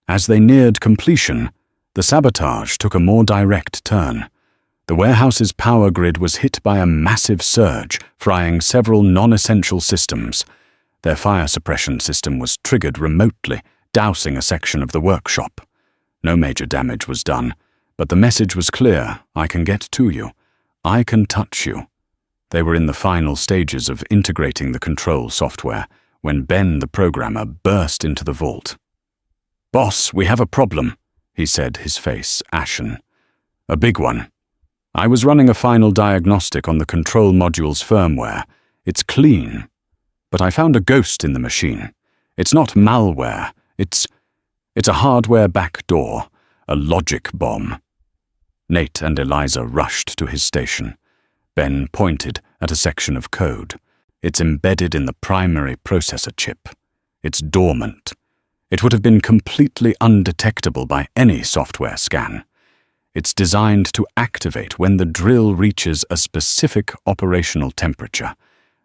Speaker 1: As they neared completion, the sabotage took a more direct turn. The warehouse's power grid was hit by a massive surge, frying several non-essential systems. Their fire suppression system was triggered remotely, dousing a section of the workshop. No major damage was done, but the message was clear: I can get to you. I can touch you. They were in the final stages of integrating the control software when Ben, the programmer, burst into the vault. "Boss, we have a problem," he said, his face ashen. "A big one. I was running a final diagnostic on the control module's firmware. It's clean. But I found a ghost in the machine. It's not malware. It's a hardware backdoor, a logic bomb." Nate and Eliza rushed to his station. Ben pointed at a section of code. It's embedded in the primary processor chip. It's dormant. It would have been completely undetectable by any software scan. It's designed to activate when the drill reaches a specific operational temperature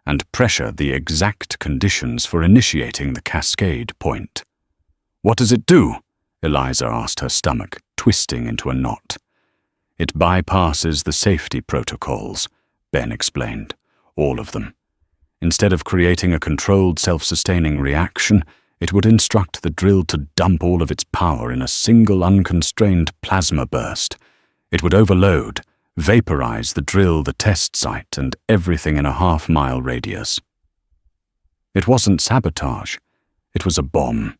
Speaker 1: and pressure the exact conditions for initiating the cascade point. "What does it do?" Eliza asked, her stomach twisting into a knot. It bypasses the safety protocols, Ben explained. All of them. Instead of creating a controlled, self-sustaining reaction, it would instruct the drill to dump all of its power in a single unconstrained plasma burst. It would overload, vaporize the drill, the test site, and everything in a half-mile radius. It wasn't sabotage. It was a bomb.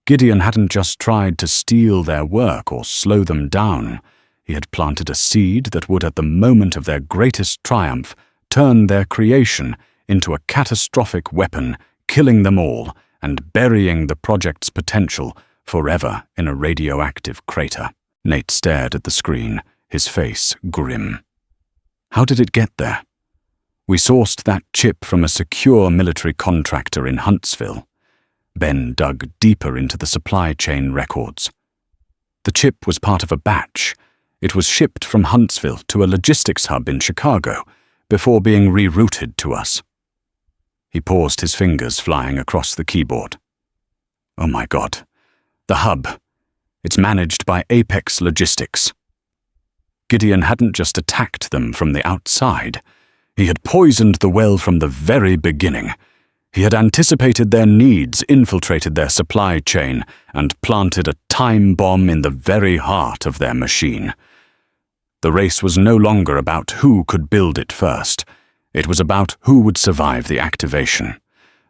Speaker 1: Gideon hadn't just tried to steal their work or slow them down. He had planted a seed that would, at the moment of their greatest triumph, turn their creation into a catastrophic weapon, killing them all and burying the project's potential forever in a radioactive crater. Nate stared at the screen, his face grim. How did it get there? We sourced that chip from a secure military contractor in Huntsville. Ben dug deeper into the supply chain records. The chip was part of a batch. It was shipped from Huntsville to a logistics hub in Chicago before being rerouted to us. He paused, his fingers flying across the keyboard. Oh my God. The hub. It's managed by Apex Logistics. Gideon hadn't just attacked them from the outside. He had poisoned the well from the very beginning. He had anticipated their needs, infiltrated their supply chain, and planted a time bomb in the very heart of their machine. The race was no longer about who could build it first. It was about who would survive the activation.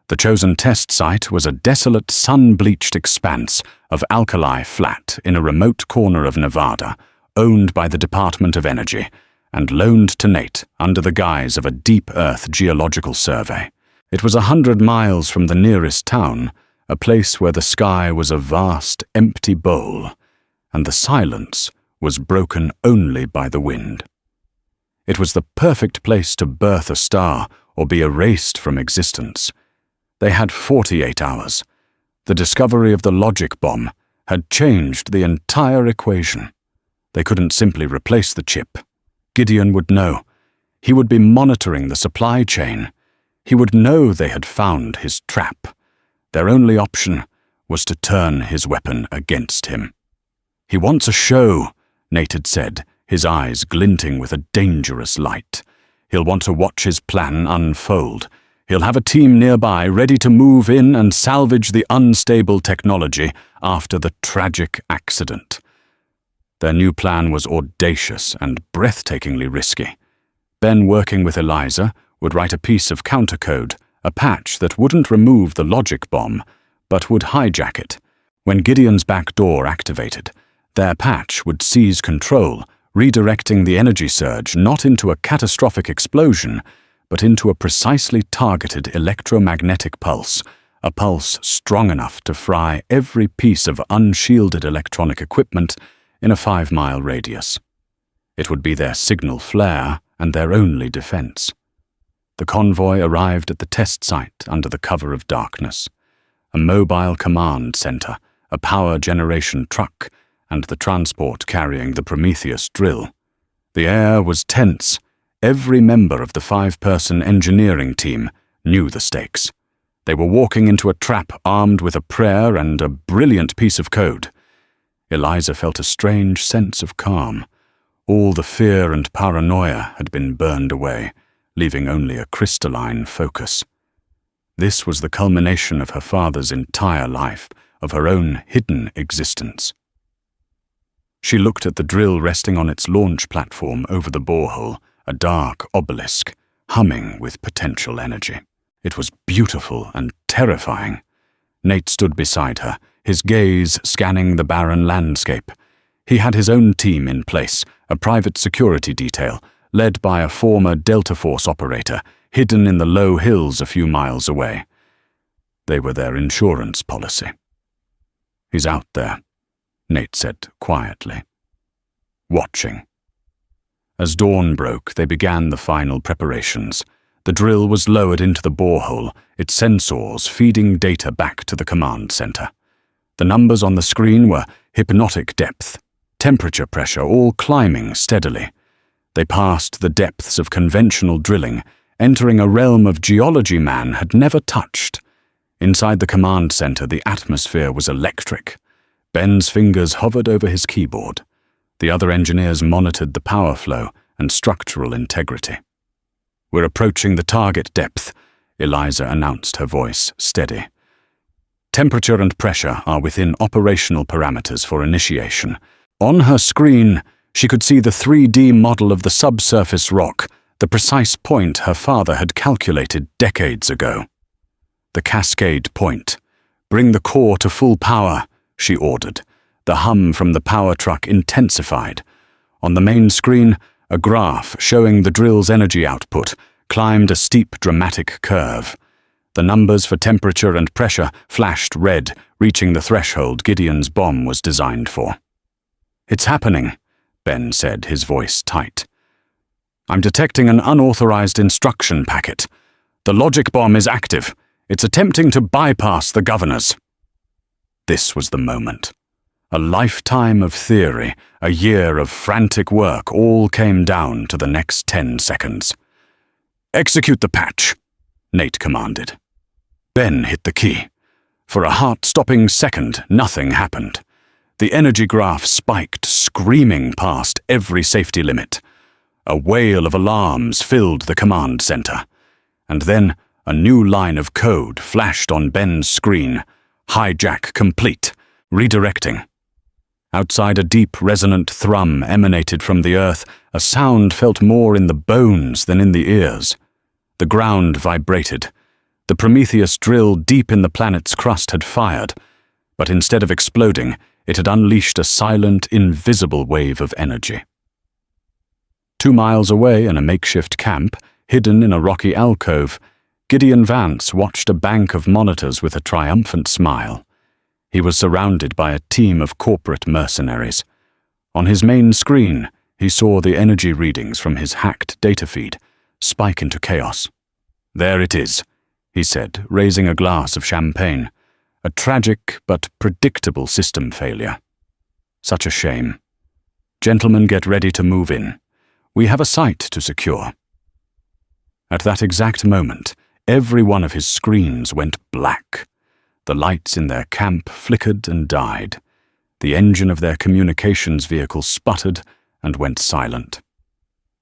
Speaker 1: The chosen test site was a desolate, sun-bleached expanse of alkali flat in a remote corner of Nevada, owned by the Department of Energy, and loaned to Nate under the guise of a deep earth geological survey. It was 100 miles from the nearest town, a place where the sky was a vast, empty bowl, and the silence was broken only by the wind. It was the perfect place to birth a star or be erased from existence. They had 48 hours. The discovery of the logic bomb had changed the entire equation. They couldn't simply replace the chip. Gideon would know. He would be monitoring the supply chain. He would know they had found his trap. Their only option was to turn his weapon against him. He wants a show, Nate had said, his eyes glinting with a dangerous light. He'll want to watch his plan unfold. He'll have a team nearby ready to move in and salvage the unstable technology after the tragic accident. Their new plan was audacious and breathtakingly risky. Ben, working with Eliza, would write a piece of countercode, a patch that wouldn't remove the logic bomb, but would hijack it. When Gideon's back door activated, their patch would seize control, redirecting the energy surge not into a catastrophic explosion, but into a precisely targeted electromagnetic pulse, a pulse strong enough to fry every piece of unshielded electronic equipment in a 5-mile radius. It would be their signal flare and their only defense. The convoy arrived at the test site under the cover of darkness. A mobile command center, a power generation truck, and the transport carrying the Prometheus drill. The air was tense. Every member of the 5-person engineering team knew the stakes. They were walking into a trap armed with a prayer and a brilliant piece of code. Eliza felt a strange sense of calm. All the fear and paranoia had been burned away, leaving only a crystalline focus. This was the culmination of her father's entire life, of her own hidden existence. She looked at the drill resting on its launch platform over the borehole, a dark obelisk, humming with potential energy. It was beautiful and terrifying. Nate stood beside her, his gaze scanning the barren landscape. He had his own team in place, a private security detail, led by a former Delta Force operator, hidden in the low hills a few miles away. They were their insurance policy. He's out there, Nate said quietly. Watching. As dawn broke, they began the final preparations. The drill was lowered into the borehole, its sensors feeding data back to the command center. The numbers on the screen were hypnotic depth, temperature pressure, all climbing steadily. They passed the depths of conventional drilling, entering a realm of geology man had never touched. Inside the command center, the atmosphere was electric. Ben's fingers hovered over his keyboard. The other engineers monitored the power flow and structural integrity. "We're approaching the target depth," Eliza announced, her voice steady. "Temperature and pressure are within operational parameters for initiation." On her screen, she could see the 3D model of the subsurface rock, the precise point her father had calculated decades ago. "The Cascade Point. Bring the core to full power," she ordered. The hum from the power truck intensified. On the main screen, a graph showing the drill's energy output climbed a steep, dramatic curve. The numbers for temperature and pressure flashed red, reaching the threshold Gideon's bomb was designed for. "It's happening," Ben said, his voice tight. "I'm detecting an unauthorized instruction packet. The logic bomb is active. It's attempting to bypass the governors." This was the moment. A lifetime of theory, a year of frantic work, all came down to the next 10 seconds. "Execute the patch," Nate commanded. Ben hit the key. For a heart-stopping second, nothing happened. The energy graph spiked, screaming past every safety limit. A wail of alarms filled the command center. And then a new line of code flashed on Ben's screen. "Hijack complete. Redirecting." Outside, a deep, resonant thrum emanated from the earth, a sound felt more in the bones than in the ears. The ground vibrated. The Prometheus drill deep in the planet's crust had fired, but instead of exploding, it had unleashed a silent, invisible wave of energy. 2 miles away in a makeshift camp, hidden in a rocky alcove, Gideon Vance watched a bank of monitors with a triumphant smile. He was surrounded by a team of corporate mercenaries. On his main screen, he saw the energy readings from his hacked data feed spike into chaos. "There it is," he said, raising a glass of champagne. "A tragic but predictable system failure. Such a shame. Gentlemen, get ready to move in. We have a site to secure." At that exact moment, every one of his screens went black. The lights in their camp flickered and died. The engine of their communications vehicle sputtered and went silent.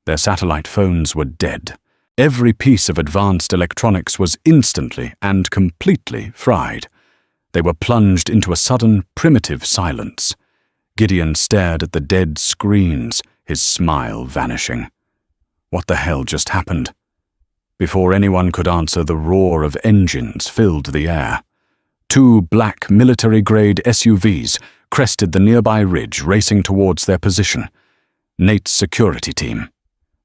Speaker 1: Their satellite phones were dead. Every piece of advanced electronics was instantly and completely fried. They were plunged into a sudden, primitive silence. Gideon stared at the dead screens, his smile vanishing. What the hell just happened? Before anyone could answer, the roar of engines filled the air. 2 black military-grade SUVs crested the nearby ridge, racing towards their position. Nate's security team.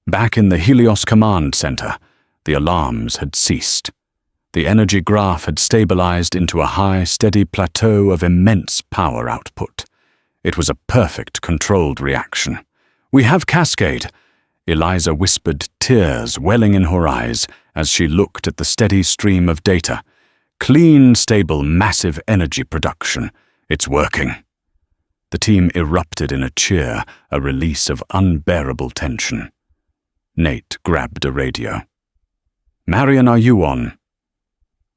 Speaker 1: Back in the Helios Command Center, the alarms had ceased. The energy graph had stabilized into a high, steady plateau of immense power output. It was a perfect, controlled reaction. "We have Cascade," Eliza whispered, tears welling in her eyes as she looked at the steady stream of data. "Clean, stable, massive energy production. It's working." The team erupted in a cheer, a release of unbearable tension. Nate grabbed a radio. "Marion, are you on?"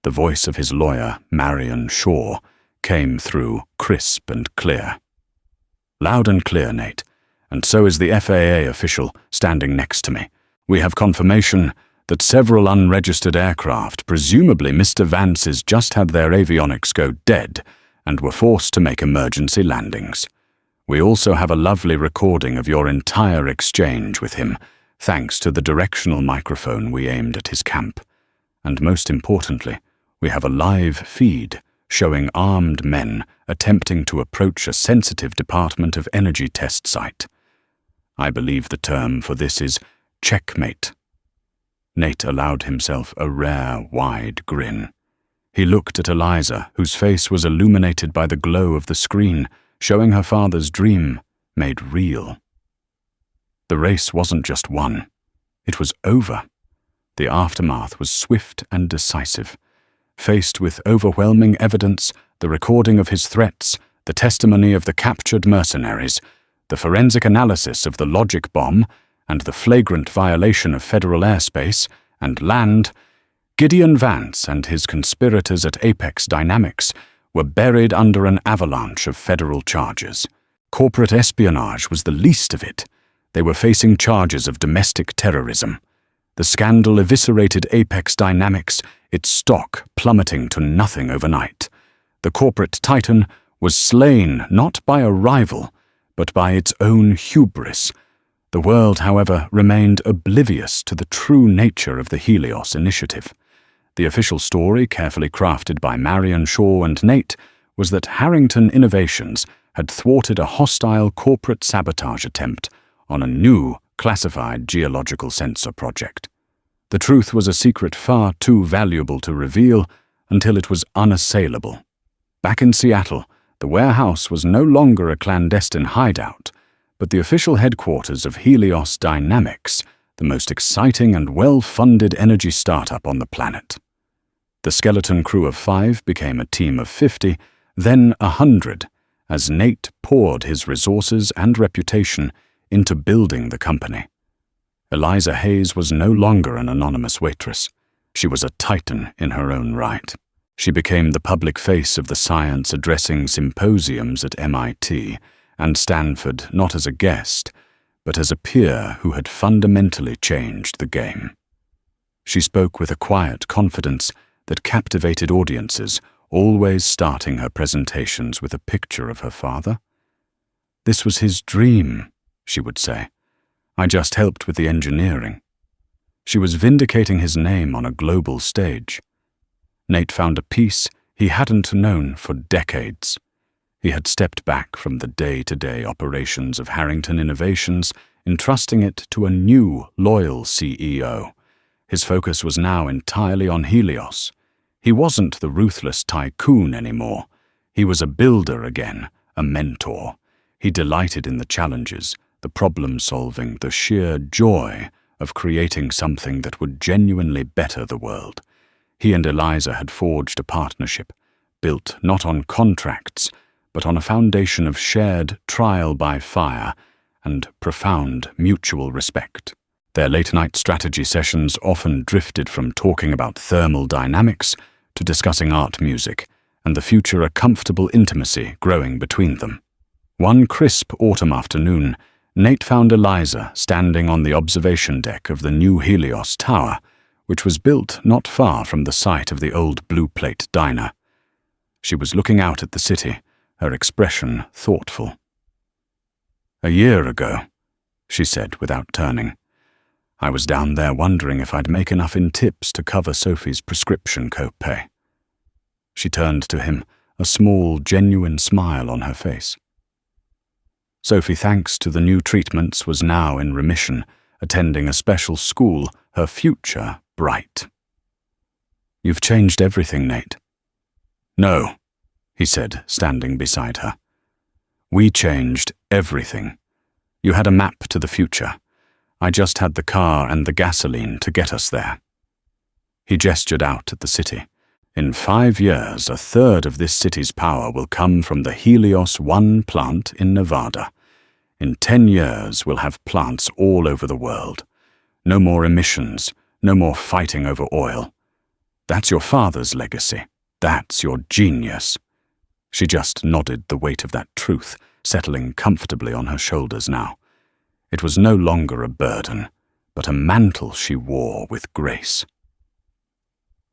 Speaker 1: The voice of his lawyer, Marion Shaw, came through crisp and clear. "Loud and clear, Nate, and so is the FAA official standing next to me. We have confirmation that several unregistered aircraft, presumably Mr. Vance's, just had their avionics go dead and were forced to make emergency landings. We also have a lovely recording of your entire exchange with him, thanks to the directional microphone we aimed at his camp. And most importantly, we have a live feed showing armed men attempting to approach a sensitive Department of Energy test site. I believe the term for this is checkmate." Nate allowed himself a rare, wide grin. He looked at Eliza, whose face was illuminated by the glow of the screen, showing her father's dream made real. The race wasn't just won. It was over. The aftermath was swift and decisive. Faced with overwhelming evidence, the recording of his threats, the testimony of the captured mercenaries, the forensic analysis of the logic bomb, and the flagrant violation of federal airspace and land, Gideon Vance and his conspirators at Apex Dynamics were buried under an avalanche of federal charges. Corporate espionage was the least of it. They were facing charges of domestic terrorism. The scandal eviscerated Apex Dynamics, its stock plummeting to nothing overnight. The corporate titan was slain not by a rival, but by its own hubris. The world, however, remained oblivious to the true nature of the Helios initiative. The official story, carefully crafted by Marion, Shaw, and Nate, was that Harrington Innovations had thwarted a hostile corporate sabotage attempt on a new, classified geological sensor project. The truth was a secret far too valuable to reveal until it was unassailable. Back in Seattle, the warehouse was no longer a clandestine hideout, but the official headquarters of Helios Dynamics, the most exciting and well-funded energy startup on the planet. The skeleton crew of 5 became a team of 50, then 100, as Nate poured his resources and reputation into building the company. Eliza Hayes was no longer an anonymous waitress. She was a titan in her own right. She became the public face of the science addressing symposiums at MIT and Stanford, not as a guest, but as a peer who had fundamentally changed the game. She spoke with a quiet confidence that captivated audiences, always starting her presentations with a picture of her father. "This was his dream," she would say. "I just helped with the engineering." She was vindicating his name on a global stage. Nate found a peace he hadn't known for decades. He had stepped back from the day-to-day operations of Harrington Innovations, entrusting it to a new, loyal CEO. His focus was now entirely on Helios. He wasn't the ruthless tycoon anymore. He was a builder again, a mentor. He delighted in the challenges, the problem-solving, the sheer joy of creating something that would genuinely better the world. He and Eliza had forged a partnership, built not on contracts, but on a foundation of shared trial by fire and profound mutual respect. Their late-night strategy sessions often drifted from talking about thermal dynamics to discussing art music, and the future a comfortable intimacy growing between them. One crisp autumn afternoon, Nate found Eliza standing on the observation deck of the new Helios Tower, which was built not far from the site of the old Blue Plate diner. She was looking out at the city, her expression thoughtful. "A year ago," she said without turning, "I was down there wondering if I'd make enough in tips to cover Sophie's prescription copay." She turned to him, a small, genuine smile on her face. Sophie, thanks to the new treatments, was now in remission, attending a special school, her future bright. "You've changed everything, Nate." "No," he said, standing beside her. "We changed everything. You had a map to the future. I just had the car and the gasoline to get us there." He gestured out at the city. "In 5 years, a third of this city's power will come from the Helios 1 plant in Nevada. In 10 years, we'll have plants all over the world. No more emissions, no more fighting over oil. That's your father's legacy. That's your genius." She just nodded, the weight of that truth settling comfortably on her shoulders now. It was no longer a burden, but a mantle she wore with grace.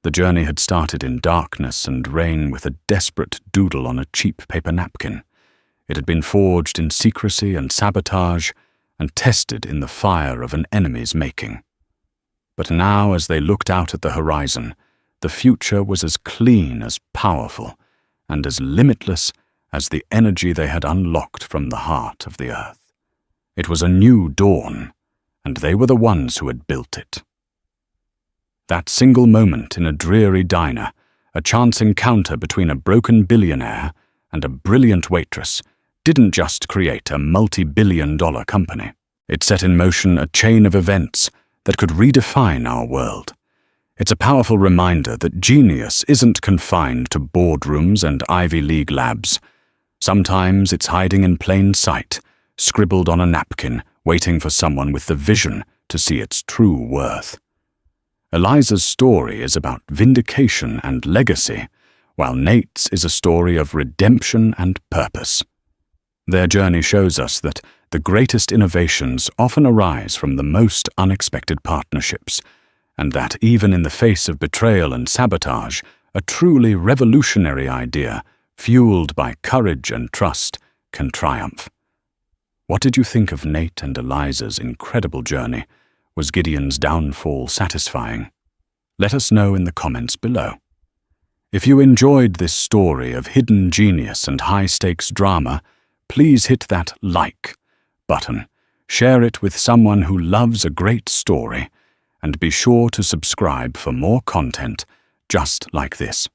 Speaker 1: The journey had started in darkness and rain with a desperate doodle on a cheap paper napkin. It had been forged in secrecy and sabotage and tested in the fire of an enemy's making. But now, as they looked out at the horizon, the future was as clean, as powerful, and as limitless as the energy they had unlocked from the heart of the earth. It was a new dawn, and they were the ones who had built it. That single moment in a dreary diner, a chance encounter between a broken billionaire and a brilliant waitress, didn't just create a multi-billion-dollar company. It set in motion a chain of events that could redefine our world. It's a powerful reminder that genius isn't confined to boardrooms and Ivy League labs. Sometimes it's hiding in plain sight, scribbled on a napkin, waiting for someone with the vision to see its true worth. Eliza's story is about vindication and legacy, while Nate's is a story of redemption and purpose. Their journey shows us that the greatest innovations often arise from the most unexpected partnerships, and that even in the face of betrayal and sabotage, a truly revolutionary idea, fueled by courage and trust, can triumph. What did you think of Nate and Eliza's incredible journey? Was Gideon's downfall satisfying? Let us know in the comments below. If you enjoyed this story of hidden genius and high-stakes drama, please hit that like button, share it with someone who loves a great story, and be sure to subscribe for more content just like this.